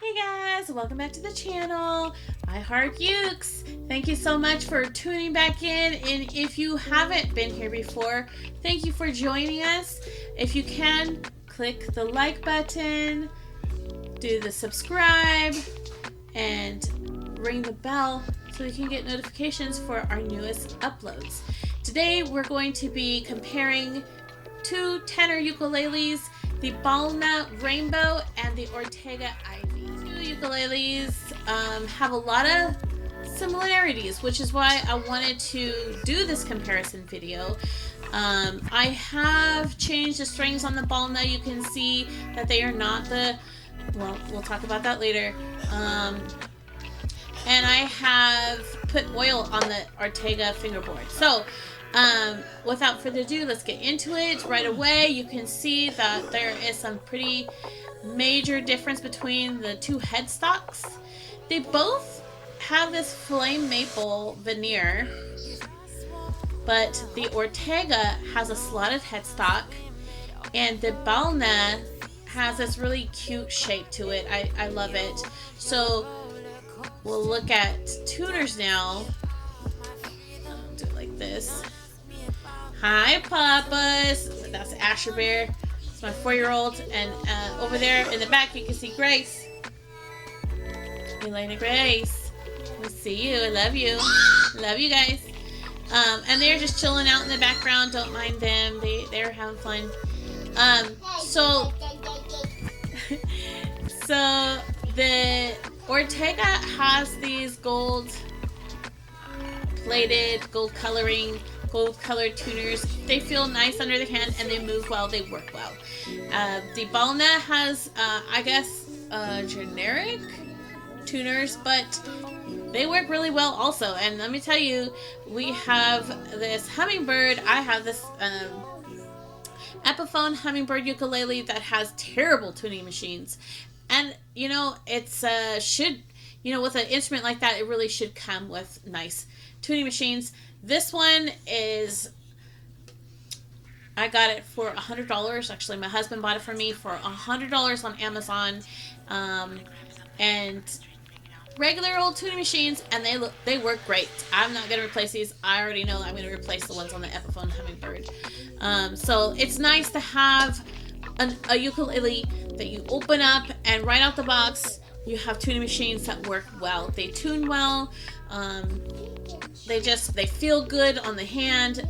Hey guys, welcome back to the channel. I Heart Ukes. Thank you so much for tuning back in, and if you haven't been here before, thank you for joining us. If you can, click the like button, do the subscribe, and ring the bell so you can get notifications for our newest uploads. Today we're going to be comparing two tenor ukuleles, the Balnna Rainbow and the Ortega Ivy. Two ukuleles have a lot of similarities, which is why I wanted to do this comparison video. I have changed the strings on the Balnna. You can see that they are not the, well, we'll talk about that later. And I have put oil on the Ortega fingerboard. So, without further ado, let's get into it right away. You can see that there is some pretty major difference between the two headstocks. They both have this flame maple veneer, but the Ortega has a slotted headstock, and the Balnna has this really cute shape to it. I love it. So we'll look at tuners now. I'll do it like this. Hi, Papas. That's Asher Bear. It's my 4-year-old. And over there in the back, you can see Grace. Elena Grace. We see you. I love you. Love you guys. And they're just chilling out in the background. Don't mind them. They're having fun. So the Ortega has these gold plated, gold colored tuners. They feel nice under the hand and they move well, they work well. The Balnna has, I guess, generic tuners, but they work really well also. And let me tell you, we have this hummingbird. I have this Epiphone hummingbird ukulele that has terrible tuning machines. And, you know, it's should, you know, with an instrument like that, it really should come with nice tuning machines. This one is, I got it for $100. Actually, my husband bought it for me for $100 on Amazon. And regular old tuning machines, and they work great. I'm not going to replace these. I already know I'm going to replace the ones on the Epiphone hummingbird. So it's nice to have a ukulele that you open up and right out the box you have tuning machines that work well. They tune well. They feel good on the hand.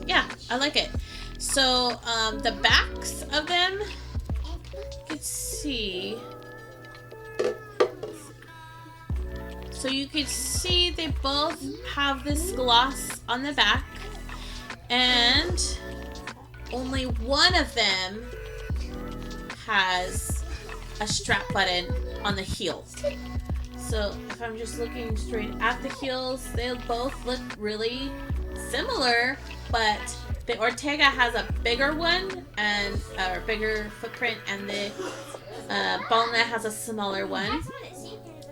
Yeah, I like it. So the backs of them, you can see. So you can see they both have this gloss on the back, and only one of them has a strap button on the heel. So if I'm just looking straight at the heels, they both look really similar, but the Ortega has a bigger one and a bigger footprint, and the Balnna has a smaller one.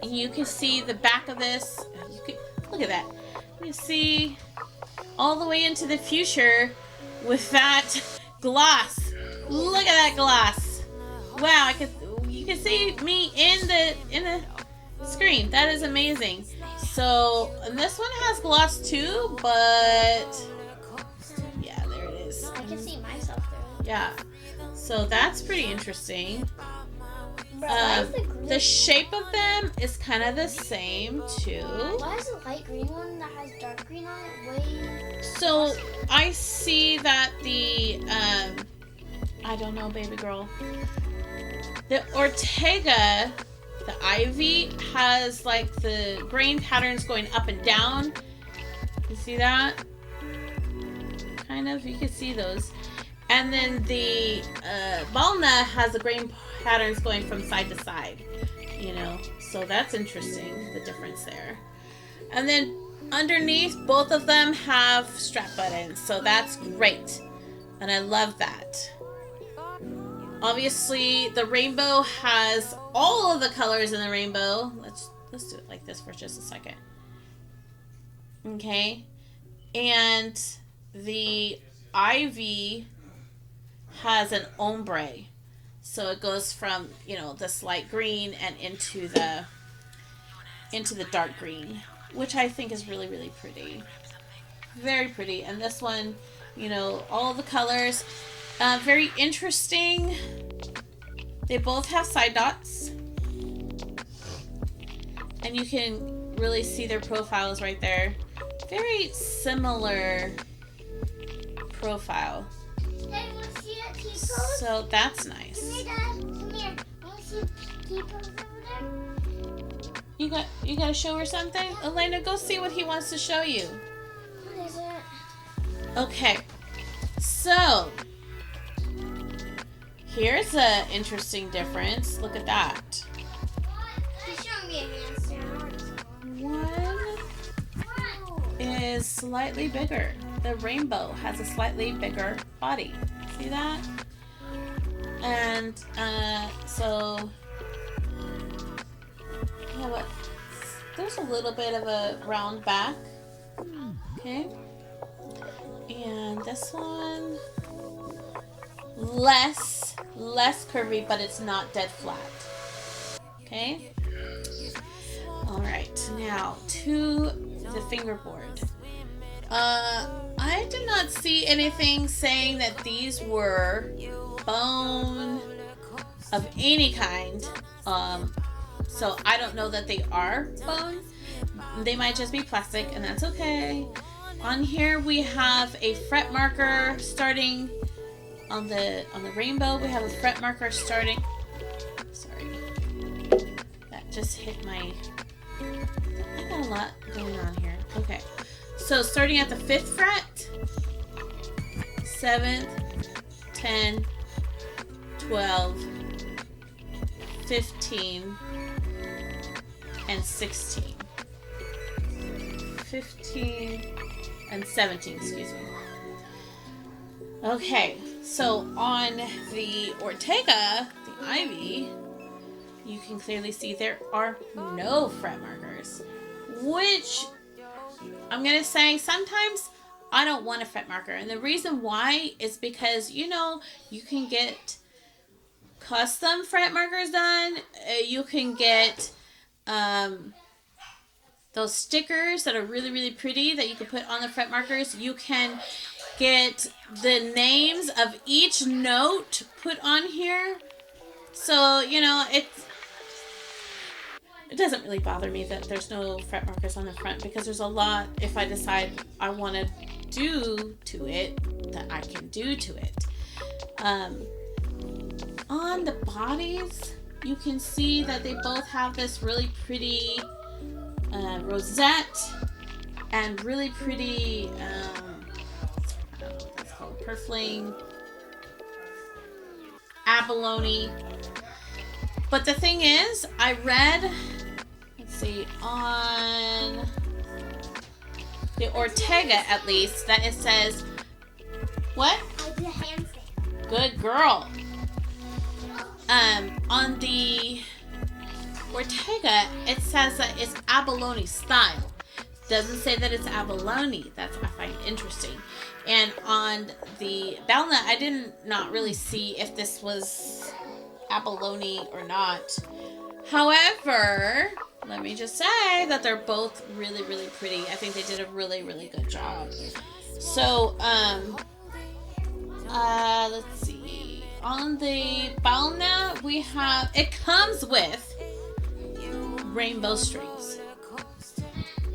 You can see the back of this. Look at that. You can see all the way into the future with that gloss. Look at that gloss. Wow, you can see me in the screen. That is amazing. So, and this one has gloss too, but yeah, there it is. I can see myself there. Yeah. So that's pretty interesting. The shape of them is kind of the same too. Why is the light green one that has dark green on it way? So I see that the I don't know, baby girl. The Ortega, the Ivy, has like the grain patterns going up and down. You see that? Kind of. You can see those. And then the Balnna has the grain patterns going from side to side, you know, so that's interesting, the difference there. And then underneath, both of them have strap buttons, so that's great, and I love that. Obviously, the rainbow has all of the colors in the rainbow. Let's do it like this for just a second. Okay, and the ivy has an ombre. So it goes from, this light green and into the dark green, which I think is really, really pretty. Very pretty. And this one, all the colors, very interesting. They both have side dots. And you can really see their profiles right there. Very similar profile. Hey, want to see that T-pose? So that's nice. Come here, Dad. Come here. Want to see T-pose over there? You got to show her something? Elena, go see what he wants to show you. What is it? Okay. So, here's an interesting difference. Look at that. He's showing me a handstand. One is slightly bigger. The rainbow has a slightly bigger body. See that? And so there's a little bit of a round back. Okay. And this one less curvy, but it's not dead flat. Okay. All right. Now to the fingerboard. I did not see anything saying that these were bone of any kind. So I don't know that they are bone. They might just be plastic, and that's okay. On here we have a fret marker starting on the rainbow. We have a fret marker starting. Sorry, that just hit my. I got a lot going on here. Okay. So starting at the 5th fret, 7th, 10, 12, 15, and 16. 15 and 17, excuse me. Okay, so on the Ortega, the ivy, you can clearly see there are no fret markers, which I'm going to say sometimes I don't want a fret marker. And the reason why is because, you can get custom fret markers done. You can get those stickers that are really, really pretty that you can put on the fret markers. You can get the names of each note put on here. So, it doesn't really bother me that there's no fret markers on the front, because there's a lot, if I decide I want to do to it, that I can do to it. On the bodies, you can see that they both have this really pretty rosette and really pretty, I don't know what that's called, purfling, abalone. But the thing is, I read, let's see, on the Ortega at least, that it says, what? I did a handstand. Good girl. On the Ortega, it says that it's abalone style. Doesn't say that it's abalone. That's what I find interesting. And on the Balnna, I did not really see if this was abalone or not. However, let me just say that they're both really, really pretty. I think they did a really, really good job. So, let's see. On the Balnna, we have, it comes with rainbow strings.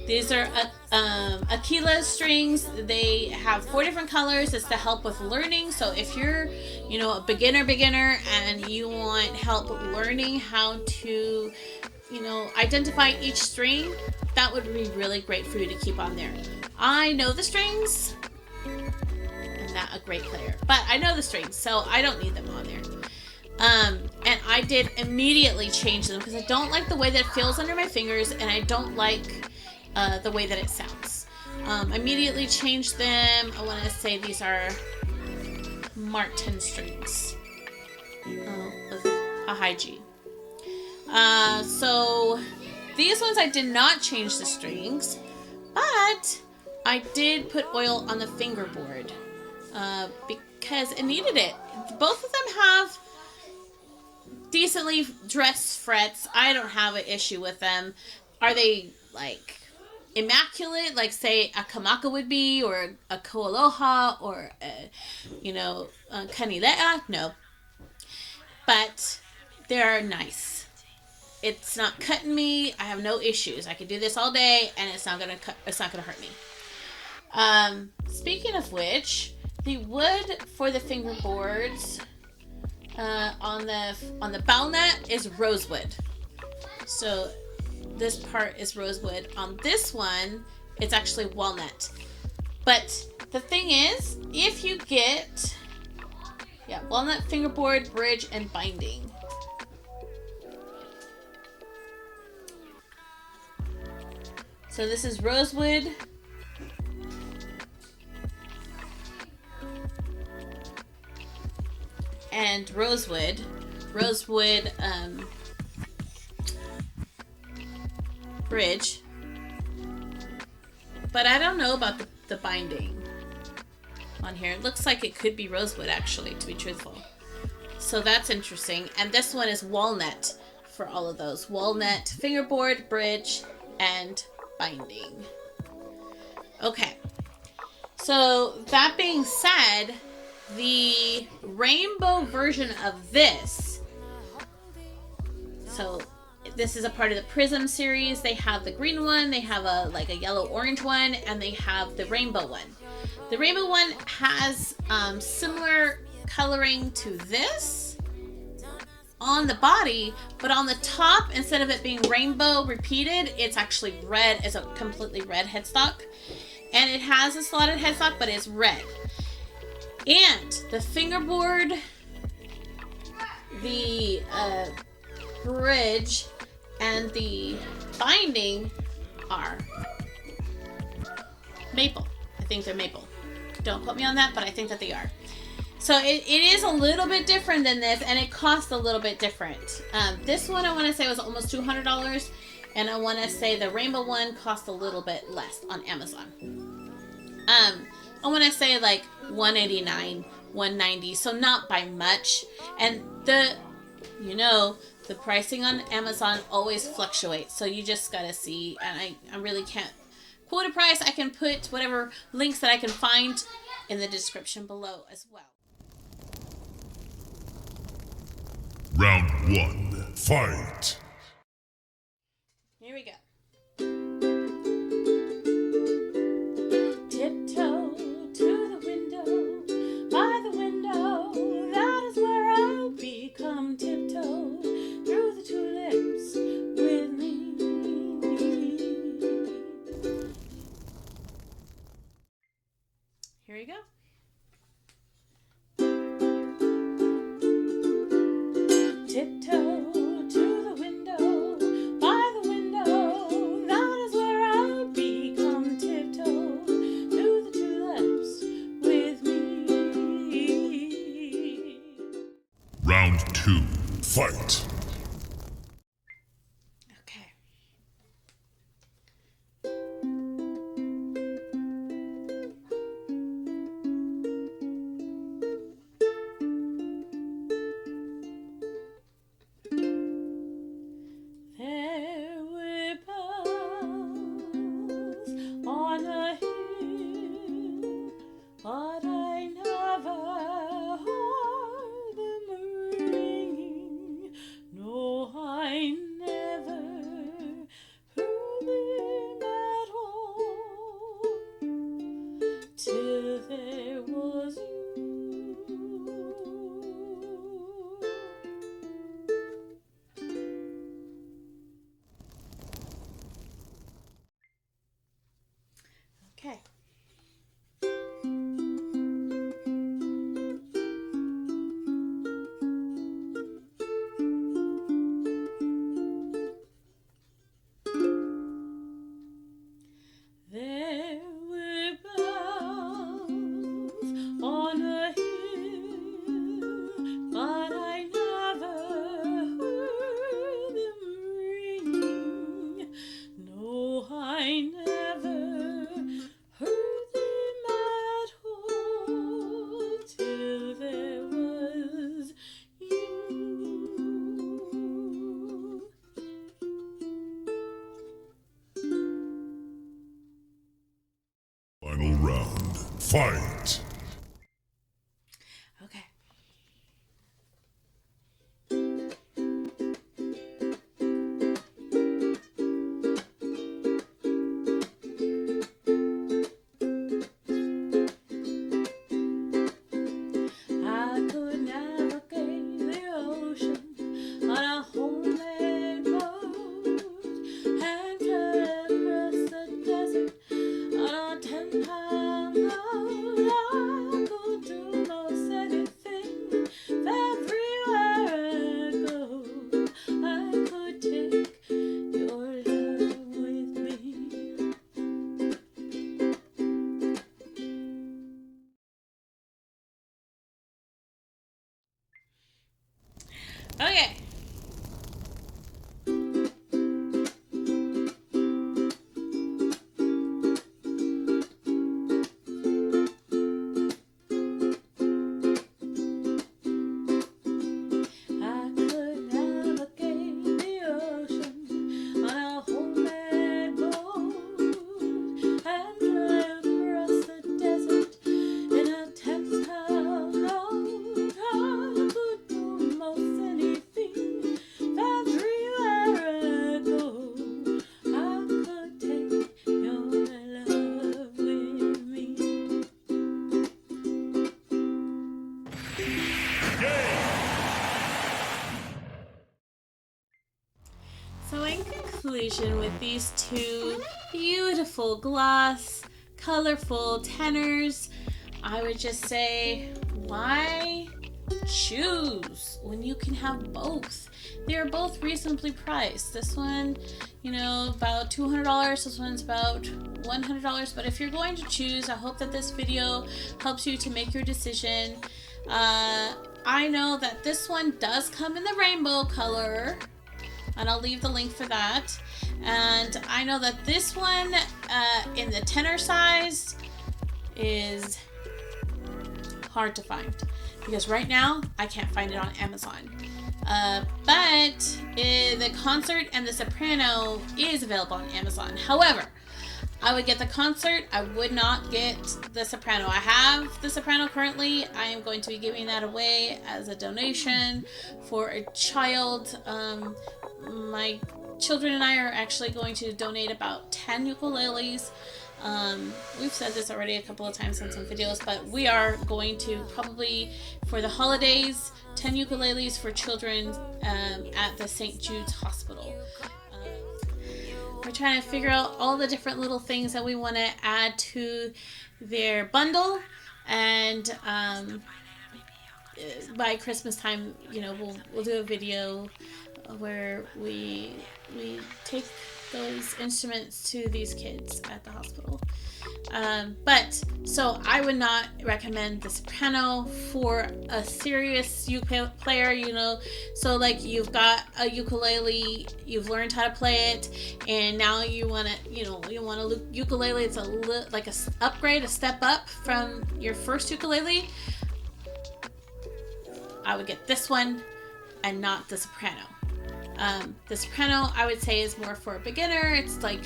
These are Aquila strings. They have 4 different colors. It's to help with learning. So if you're, a beginner and you want help learning how to, identify each string, that would be really great for you to keep on there. I know the strings. I'm not a great player, but I know the strings, so I don't need them on there. And I did immediately change them because I don't like the way that it feels under my fingers, and I don't like the way that it sounds. Immediately changed them. I want to say these are Martin strings with a high G. So these ones I did not change the strings, but I did put oil on the fingerboard. because it needed it. Both of them have decently dressed frets. I don't have an issue with them. Are they like immaculate, like say a kamaka would be, or a koaloha, or a, a kanilea? No, but they're nice. It's not cutting me. I have no issues. I can do this all day, and it's not gonna cut. It's not gonna hurt me. Speaking of which, the wood for the fingerboards on the Balnna is rosewood. So this part is rosewood. On this one, it's actually walnut. But the thing is, if you get walnut fingerboard, bridge, and binding. So this is rosewood. And rosewood bridge, but I don't know about the binding on here. It looks like it could be rosewood, actually, to be truthful. So that's interesting. And this one is walnut for all of those. Walnut fingerboard, bridge, and binding. Okay. So that being said, the rainbow version of this, so this is a part of the Prism series. They have the green one, they have a yellow orange one, and they have the rainbow one. The rainbow one has similar coloring to this on the body, but on the top, instead of it being rainbow repeated, it's actually red. It's a completely red headstock, and it has a slotted headstock, but it's red. And the fingerboard, the bridge, and the binding are maple. I think they're maple. Don't quote me on that, but I think that they are. So it is a little bit different than this, and it costs a little bit different. This one I want to say was almost $200, and I want to say the rainbow one cost a little bit less on Amazon. I want to say like $189, $190, so not by much. And the pricing on Amazon always fluctuates, so you just gotta see. And I really can't quote a price. I can put whatever links that I can find in the description below as well. Round 1, fight! Here we go. Tiptoe to the window, by the window, that is where I'll be. Come tiptoe through the tulips with me. Here we go. Tiptoe to the window, by the window, that is where I'll be. Come tiptoe through the tulips with me. Round 2, fight! Okay. There were bells on a hill, but I never heard them ringing Fight! Okay. I could navigate the ocean on a homemade boat and fly across the desert on a 10-pound load. I could do most anything everywhere I go. I could take your love with me. Okay. I could navigate the ocean on a homemade boat and fly across the desert in a 10-pound load. I could do most anything everywhere I go. I could take your love with me. So in conclusion, with these two beautiful gloss, colorful tenors, I would just say, why choose when you can have both? They're both reasonably priced. This one, about $200. This one's about $100. But if you're going to choose, I hope that this video helps you to make your decision. I know that this one does come in the rainbow color, and I'll leave the link for that. And I know that this one in the tenor size is hard to find, because right now I can't find it on Amazon. But the concert and the soprano is available on Amazon. However, I would get the concert. I would not get the soprano. I have the soprano currently. I am going to be giving that away as a donation for a child. My children and I are actually going to donate about 10 ukuleles. We've said this already a couple of times in some videos, but we are going to probably, for the holidays, 10 ukuleles for children at the St. Jude's Hospital. We're trying to figure out all the different little things that we want to add to their bundle, and by Christmas time, we'll do a video where we take those instruments to these kids at the hospital. But so I would not recommend the soprano for a serious ukulele player, so like you've got a ukulele, you've learned how to play it, and now you want a ukulele. It's like a upgrade, a step up from your first ukulele. I would get this one and not the soprano. The soprano, I would say, is more for a beginner. It's like,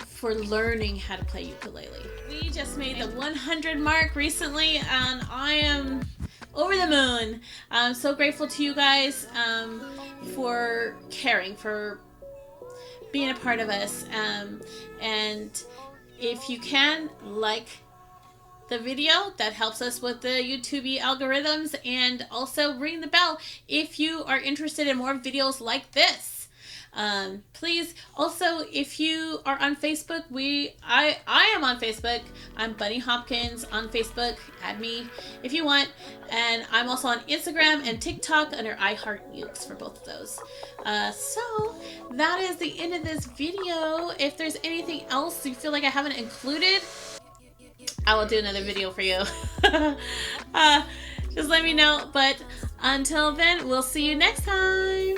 for learning how to play ukulele. We just made the 100 mark recently, and I am over the moon. I'm so grateful to you guys for caring, for being a part of us. And if you can, like the video, that helps us with the YouTube algorithms, and also ring the bell if you are interested in more videos like this. Please, also, if you are on Facebook, I am on Facebook. I'm Bunny Hopkins on Facebook. Add me if you want. And I'm also on Instagram and TikTok under iHeartUkes for both of those. So that is the end of this video. If there's anything else you feel like I haven't included, I will do another video for you. Just let me know. But until then, we'll see you next time.